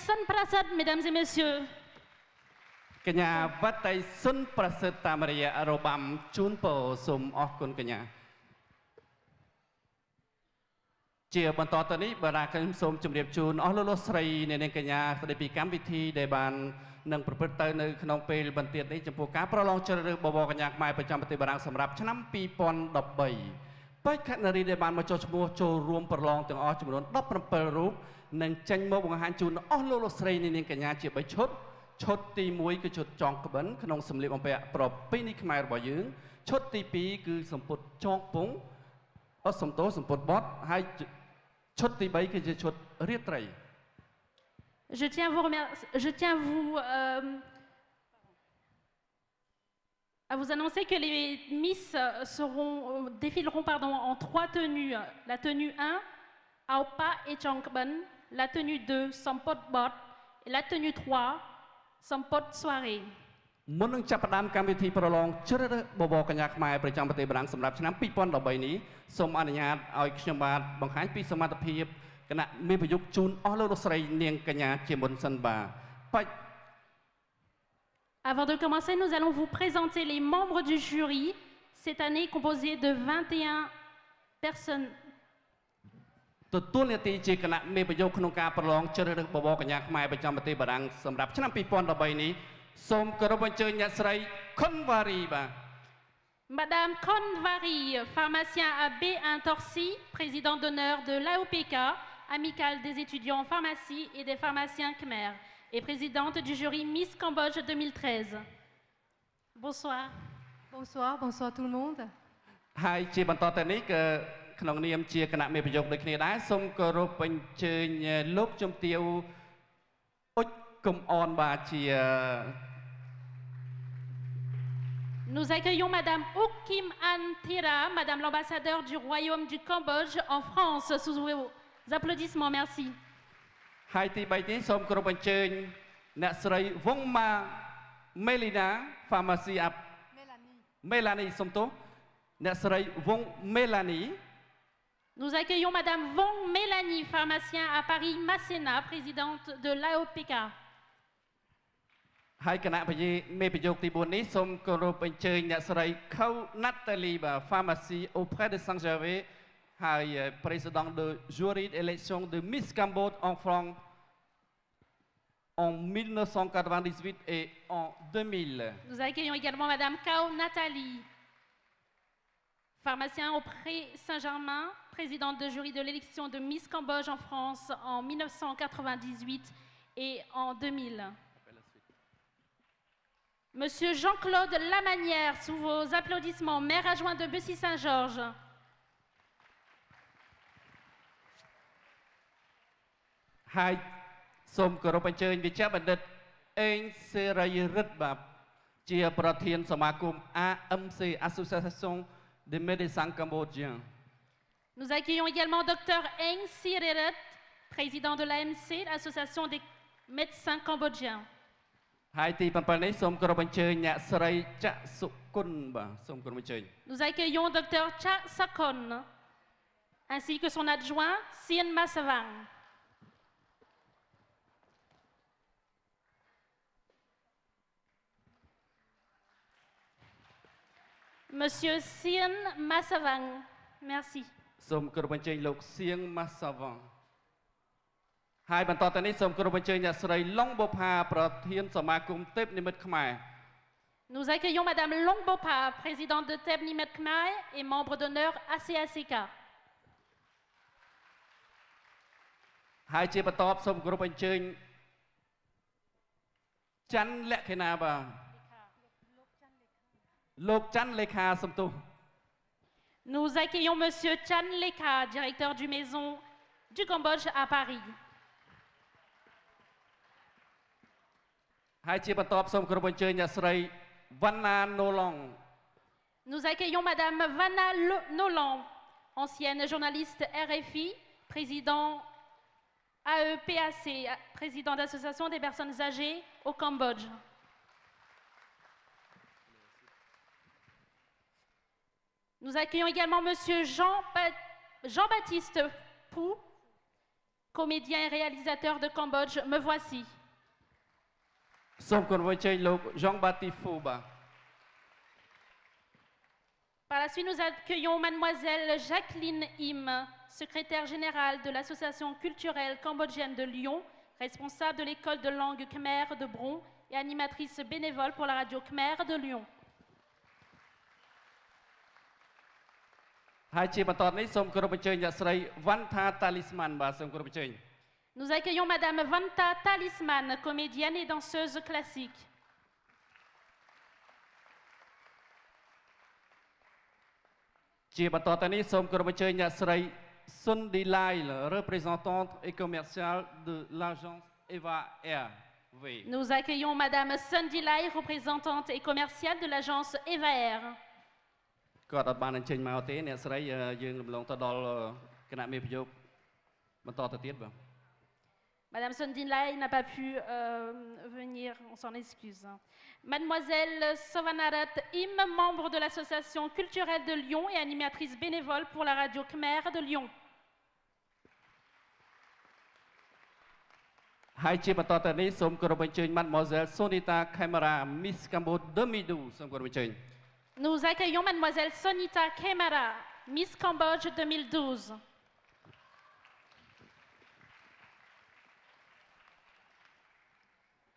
Sun Prasad, mesdames et messieurs. កញ្ញាវត្តៃសុនប្រសិទ្ធតាមរយៈរបាំជូនពរសូមអរគុណកញ្ញាជាបន្តទៅនេះបារាខ្ញុំសូមជម្រាបជូនអស់លោកស្រីអ្នកនាងកញ្ញាស្ដីពីកម្មវិធីដែលបាននឹងប្រព្រឹត្តទៅនៅក្នុងពេលបន្ទាប់នេះចំពោះការប្រឡងជ្រើសរើសបវរកញ្ញាខ្មែរប្រចាំប្រទេសបារាំងសម្រាប់ឆ្នាំ2013បេក្ខនារីដែលបានមកចុះឈ្មោះចូលរួមប្រឡងទាំងអស់ចំនួន17រូបនឹងចេញមកបង្ហាញជូនអស់លោកស្រីអ្នកនាងកញ្ញាជា3ឈុតឈុតទី1គឺឈុតចងក្បិនក្នុងសម្លៀកបំពាក់ប្រពៃណីខ្មែររបស់យើងឈុតទី2គឺសម្ពុតចងពងអត់សំទោសម្ពុតបត់ហើយឈុតទី3គឺជាឈុតរាត្រី Je tiens à vous annoncer que les Miss défileront en 3 tenues. La tenue 1, Aopa et Chongban. La tenue 2, Sampot Bot. Et la tenue 3, Sampot Soirée. មុននឹងចាប់ផ្ដើមកម្មវិធីប្រឡងជ្រើសរើសបវរកញ្ញាខ្មែរប្រចាំប្រទេសបារាំងសម្រាប់ឆ្នាំ2013នេះសូមអនុញ្ញាតឲ្យខ្ញុំបាទបង្ហាញពីសមត្ថភាពគណៈមេប្រយុទ្ធជូនអស់លោកស្រីនាងកញ្ញាជាមុនសិនបាទ Avant de commencer, nous allons vous présenter les membres du jury, cette année composé de 21 personnes. ទទួលនាទីជាគណៈមេប្រយុទ្ធក្នុងការប្រឡងជ្រើសរើសបវរកញ្ញាខ្មែរប្រចាំប្រទេសបារាំងសម្រាប់ឆ្នាំ2013នេះសូមគោរពអញ្ជើញអ្នកស្រីខុនវ៉ារីបាទ Madame Konvari, pharmacien à B1 Torcy, président d'honneur de l'AOPK, amicale des étudiants en pharmacie et des pharmaciens Khmer, et présidente du jury Miss Cambodge 2013. Bonsoir. Bonsoir, bonsoir tout le monde. ហើយជាបន្តទៅនេះគឺក្នុងនាមជាគណៈមេប្រយុទ្ធដូចគ្នាដែរសូមគោរពអញ្ជើញលោកជំទាវអ៊ុចកុំអនបាទជា Nous accueillons Madame Ouk Kim An Thira, Madame l'ambassadeur du Royaume du Cambodge en France, sous vos applaudissements, merci. ហើយទី3នេះសូមគោរពអញ្ជើញអ្នកស្រីវងម៉ាមេលីណា Pharmacy App Mélanie សូមទោសអ្នកស្រីវងមេឡានី Nous accueillons Madame Wong Mélanie, pharmacien à Paris Masséna, présidente de l'AOPK. ហើយគណៈមេប្រយុទ្ធទី4នេះសូមគោរពអញ្ជើញអ្នកស្រីខៅណាតាលីបាទ Pharmacie auprès de Saint-Gervais ហើយ président de jury d'élection de Miss Cambodge en France en 1998 et en 2000. Nous accueillons également Madame Kao Nathalie, pharmacien auprès Saint-Germain, présidente de jury de l'élection de Miss Cambodge en France en 1998 et en 2000. Monsieur Jean-Claude Lamanière, sous vos applaudissements, maire adjoint de Bussy-Saint-Georges. Hai, som koropan chơi vì cha bản đất anh sẽ ray rất bạp chia protein samakum AMC Association de médecins cambodgiens. Nous accueillons également Dr Eng Sireret, président de l'AMC, l'association des médecins cambodgiens. Hai tí bản này som koropan chơi nhà sray cha sukun ba som koropan chơi. Nous accueillons Dr Cha Sakon ainsi que son adjoint Sien Masavang. Monsieur Sien Masavang, merci. Som koropan chơi lục Sien Masavang. Hai bản tọa này som koropan chơi nhà sray Long Bopha protein samakum tép nimet khmer. Nous accueillons Madame Longbopa, présidente de TEB Nimet Khmer et membre d'honneur ACACK. ហើយជាបន្តសូមគោរពអញ្ជើញច័ន្ទលក្ខិណាបាទលោកច័ន្ទលេខាសំទោស Nous accueillons Monsieur Chan Leka, directeur du Maison du Cambodge à Paris. ហើយជាបន្តសូមគោរពអញ្ជើញអ្នកស្រីវណ្ណាណូឡុង Nous accueillons Madame Vanna Nolan, ancienne journaliste RFI, président AEPAC, président d'association des personnes âgées au Cambodge. Nous accueillons également Monsieur Jean-Baptiste Pou, comédien et réalisateur de Cambodge, me voici. សូមគោរពអញ្ជើញលោក Jean-Baptiste Phu បាទ Par la suite, nous accueillons Mademoiselle Jacqueline Im, secrétaire générale de l'Association culturelle cambodgienne de Lyon, responsable de l'école de langue khmer de Bron et animatrice bénévole pour la radio khmer de Lyon. ហើយជាបន្តនេះសូមគោរពអញ្ជើញអ្នកស្រី Vanta Talisman បាទសូមគោរពអញ្ជើញ Nous accueillons Madame Vanta Talisman, comédienne et danseuse classique. ជាបន្តទៅនេះសូមគោរពអញ្ជើញអ្នកស្រី Sundi Lail, représentante et commerciale de l'agence Eva Air. Nous accueillons Madame Sundi Lail, représentante et commerciale de l'agence Eva Air. គាត់អត់បានអញ្ជើញមកទេអ្នកស្រីយើងរំលងទៅដល់គណៈមេប្រយោគបន្តទៅទៀតបាទ Madame Sondinlai n'a pas pu venir, on s'en excuse. Mademoiselle Sovanarat Im, membre de l'association culturelle de Lyon et animatrice bénévole pour la radio khmer de Lyon. ហើយជាបន្តទៅនេះសូមគោរពអញ្ជើញ Mademoiselle Sonita Khemara Miss Cambodia 2012 សូមគោរពអញ្ជើញ Nous accueillons Mademoiselle Sonita Khemara, Miss Cambodge 2012.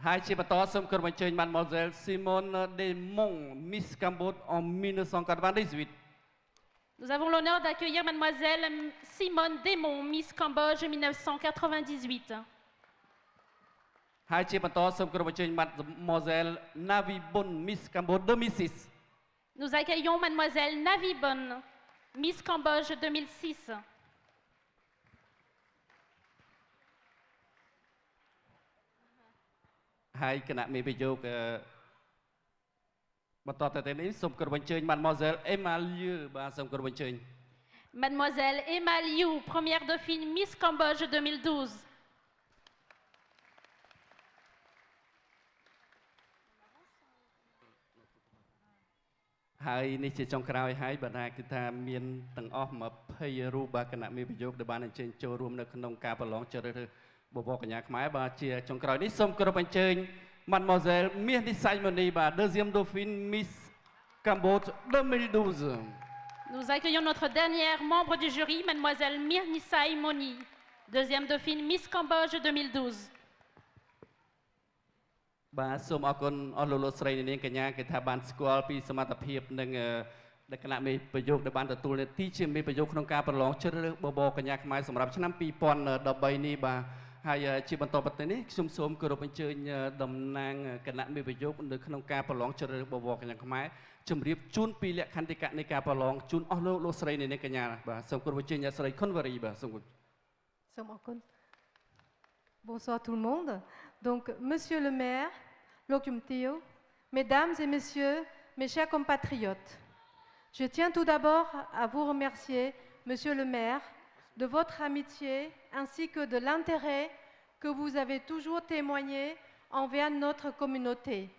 ហើយជាបន្តសូមគោរពអញ្ជើញ Mademoiselle Simone Demong Miss Cambodia en 1998 Nous avons l'honneur d'accueillir Mademoiselle Simone Demong, Miss Cambodge 1998. ហើយជាបន្តសូមគោរពអញ្ជើញ Mademoiselle Navi Bun Miss Cambodia 2006 Nous accueillons Mademoiselle Navi Bun, Miss Cambodge 2006. ហើយគណៈមេប្រយោគបន្តទៅនេះសូមគោរពអញ្ជើញ Mademoiselle Emma Liu បាទសូមគោរពអញ្ជើញ Mademoiselle Emma Liu, première dauphine Miss Cambodge 2012. ហើយនេះជាចុងក្រោយហើយបណ្ដាគឺថាមានទាំងអស់20រូបបាទគណៈមេប្រយោគដែលបានអញ្ជើញចូលរួមនៅក្នុងការប្រឡងជ្រើសរើសបបរកញ្ញាខ្មែរបាទជាចុងក្រោយនេះសូមគោរពអញ្ជើញ Mademoiselle Miss Nisai Moni បាទ deuxième dauphine Miss Cambodge 2012 Nous accueillons notre dernière membre du jury, Mademoiselle Mir Nisai Moni, deuxième dauphine Miss Cambodge 2012. បាទសូមអរគុណអស់លោកស្រីនាងកញ្ញាគេថាបានស្គាល់ពីសមត្ថភាពនិងដែលគណៈមេប្រយោគដែលបានទទួលនាទីជាមេប្រយោគក្នុងការប្រឡងជ្រើសរើសបបរកញ្ញាខ្មែរសម្រាប់ឆ្នាំ2013នេះបាទហើយជាបន្តទៅនេះខ្ញុំសូមគោរពអញ្ជើញតំណាងគណៈមេប្រយោគនៅក្នុងការប្រឡងជ្រើសរើសបបរកញ្ញាខ្មែរជម្រាបជូនពីលក្ខន្តិកៈនៃការប្រឡងជូនអស់លោកស្រីនាងកញ្ញាបាទសូមគោរពអញ្ជើញអ្នកស្រីខុនវរីបាទសូម Bonsoir tout le monde. Donc, Monsieur le maire, Lokumtio, Mesdames et Messieurs, mes chers compatriotes, je tiens tout d'abord à vous remercier, Monsieur le maire, de votre amitié ainsi que de l'intérêt que vous avez toujours témoigné envers notre communauté.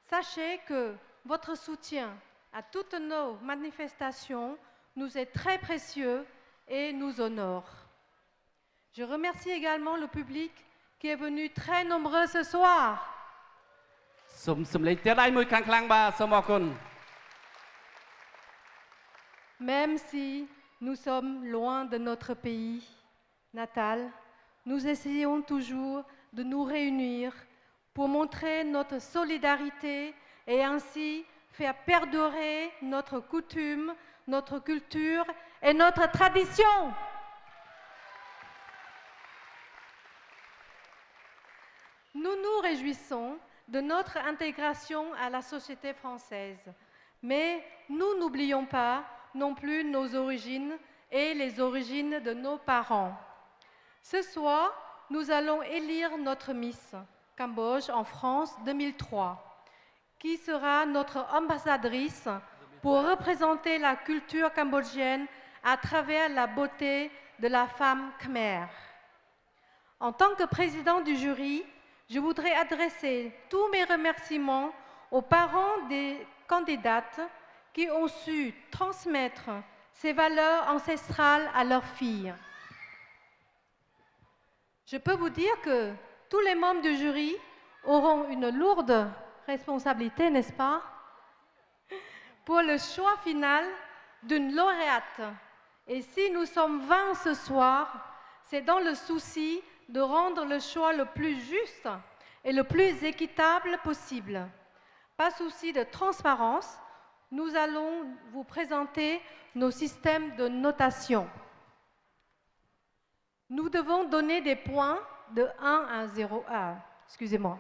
Sachez que votre soutien à toutes nos manifestations nous est très précieux et nous honore. Je remercie également le public qui est venu très nombreux ce soir. Même si nous sommes loin de notre pays natal, nous essayons toujours de nous réunir pour montrer notre solidarité et ainsi faire perdurer notre coutume, notre culture et notre tradition. Nous nous réjouissons de notre intégration à la société française, mais nous n'oublions pas non plus nos origines et les origines de nos parents. Ce soir, nous allons élire notre Miss Cambodge en France 2003, qui sera notre ambassadrice pour représenter la culture cambodgienne à travers la beauté de la femme khmer. En tant que président du jury, je voudrais adresser tous mes remerciements aux parents des candidates qui ont su transmettre ces valeurs ancestrales à leurs filles. Je peux vous dire que tous les membres du jury auront une lourde responsabilité, n'est-ce pas, pour le choix final d'une lauréate. Et si nous sommes 20 ce soir, c'est dans le souci de rendre le choix le plus juste et le plus équitable possible. Pas souci de transparence, nous allons vous présenter nos systèmes de notation. Nous devons donner des points de 1 à 0. Ah, excusez-moi.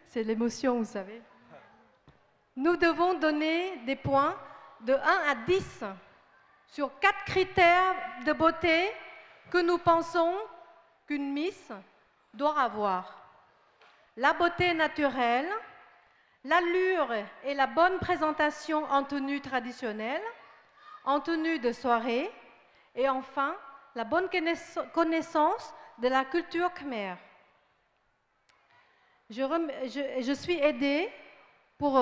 C'est l'émotion, vous savez. Nous devons donner des points de 1 à 10 sur 4 critères de beauté que nous pensons qu'une Miss doit avoir. La beauté naturelle, l'allure et la bonne présentation en tenue traditionnelle, en tenue de soirée, et enfin, la bonne connaissance de la culture khmer. Je suis aidée pour